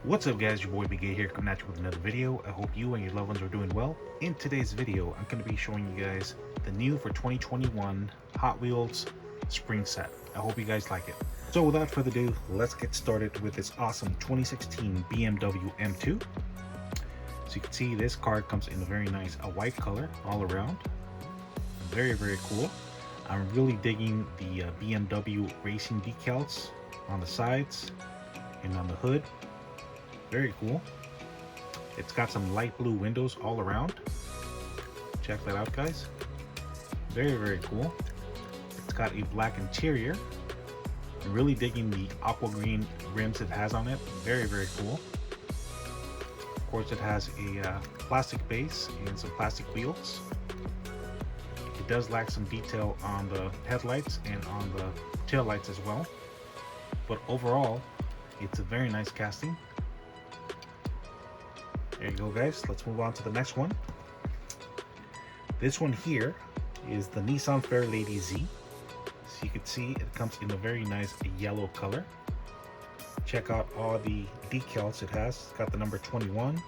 What's up guys, your boy Big A here coming at you with another video. I hope you and your loved ones are doing well. In today's video, I'm going to be showing you guys the new for 2021 Hot Wheels spring set. I hope you guys like it. So without further ado, let's get started with this awesome 2016 BMW M2. So you can see this car comes in a very nice white color all around. Very cool. I'm really digging the BMW racing decals on the sides and on the hood. Very cool. It's got some light blue windows all around. Check that out, guys. Very cool. It's got a black interior. I'm really digging the aqua green rims it has on it. Very cool. Of course, it has a plastic base and some plastic wheels. It does lack some detail on the headlights and on the tail lights as well. But overall, it's a very nice casting. There you go, guys. Let's move on to the next one. This one here is the Nissan Fairlady Z. So you can see it comes in a very nice yellow color. Check out all the decals it has. It's got the number 21.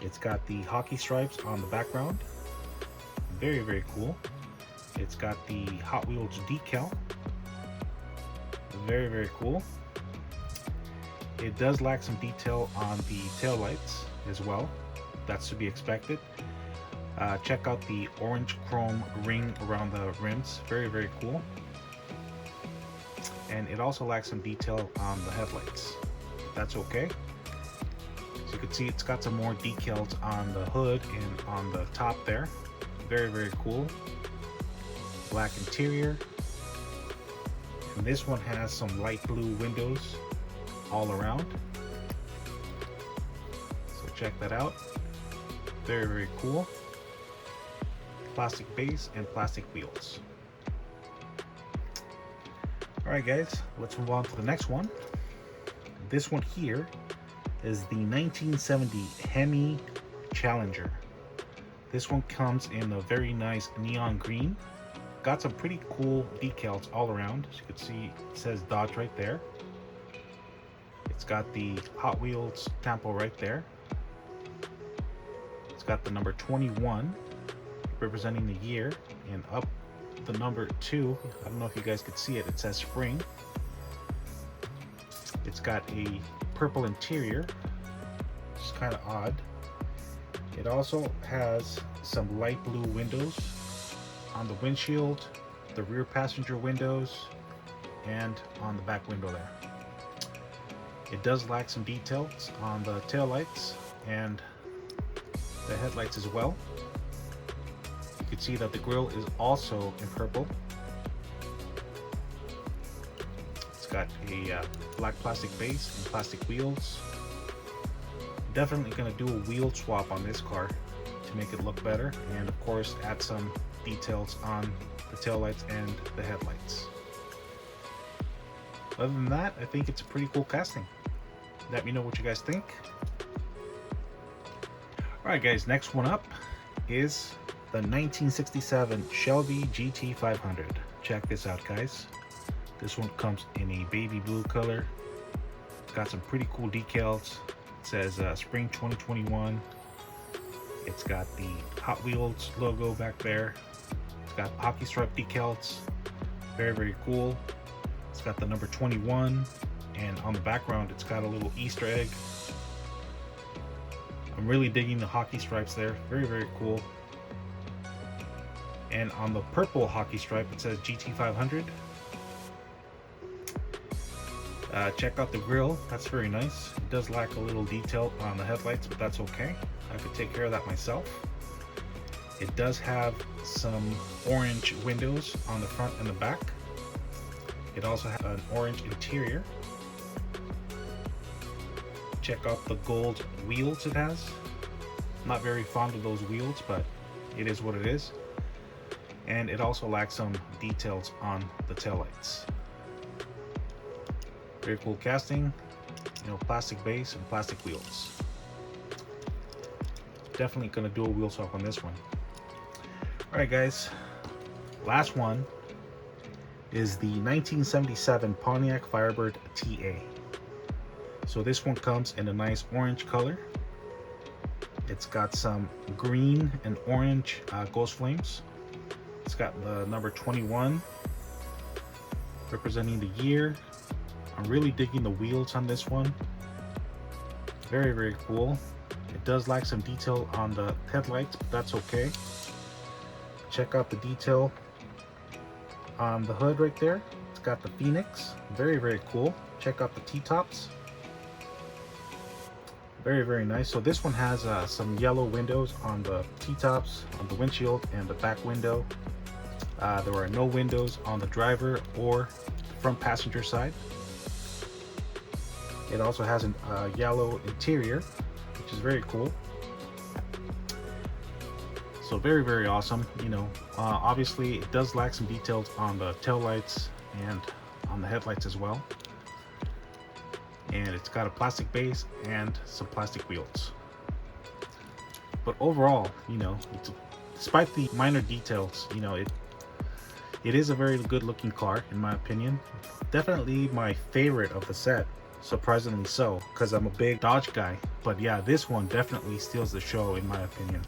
It's got the hockey stripes on the background. Very cool. It's got the Hot Wheels decal. Very cool. It does lack some detail on the tail lights as well. That's to be expected. Check out the orange chrome ring around the rims. Very cool. And it also lacks some detail on the headlights. That's okay. So you can see it's got some more decals on the hood and on the top there. Very cool. Black interior. And this one has some light blue windows all around. So check that out. Very cool. Plastic base and plastic wheels. Alright guys, let's move on to the next one. This one here is the 1970 Hemi Challenger. This one comes in a very nice neon green. Got some pretty cool decals all around. As you can see, it says Dodge right there. It's got the Hot Wheels tempo right there. It's got the number 21 representing the year, and up the number 2, I don't know if you guys could see it, it says spring. It's got a purple interior, which is kind of odd. It also has some light blue windows on the windshield, the rear passenger windows, and on the back window there. It does lack some details on the tail lights and the headlights as well. You can see that the grille is also in purple. It's got a black plastic base and plastic wheels. Definitely going to do a wheel swap on this car to make it look better, and of course add some details on the tail lights and the headlights. Other than that, I think it's a pretty cool casting. Let me know what you guys think. Alright guys, next one up is the 1967 Shelby GT500. Check this out, guys. This one comes in a baby blue color. It's got some pretty cool decals. It says Spring 2021. It's got the Hot Wheels logo back there. It's got hockey stripe decals. Very cool. It's got the number 21. And on the background, it's got a little Easter egg. I'm really digging the hockey stripes there. Very cool. And on the purple hockey stripe, it says GT500. Check out the grille. That's very nice. It does lack a little detail on the headlights, but that's okay. I could take care of that myself. It does have some orange windows on the front and the back. It also has an orange interior. Check out the gold wheels it has. Not very fond of those wheels, but it is what it is. And it also lacks some details on the taillights. Very cool casting. You know, plastic base and plastic wheels. Definitely gonna do a wheel swap on this one. Alright guys, last one is the 1977 Pontiac Firebird TA. So So this one comes in a nice orange color. It's got some green and orange ghost flames. It's got the number 21 representing the year. I'm really digging the wheels on this one. Very, very cool. It does lack some detail on the headlights, but that's okay. Check out the detail on the hood right there. It's got the Phoenix. Very, very cool. Check out the T-tops. Very, very nice. So this one has some yellow windows on the T-tops, on the windshield, and the back window. There are no windows on the driver or front passenger side. It also has a yellow interior, which is very cool. So very, very awesome. You know, obviously it does lack some details on the tail lights and on the headlights as well. And it's got a plastic base and some plastic wheels. But overall, you know, despite the minor details, you know, it is a very good looking car in my opinion. Definitely my favorite of the set, surprisingly so, because I'm a big Dodge guy. But yeah, this one definitely steals the show in my opinion.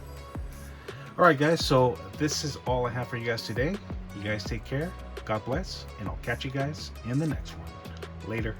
Alright guys, so this is all I have for you guys today. You guys take care, God bless, and I'll catch you guys in the next one. Later.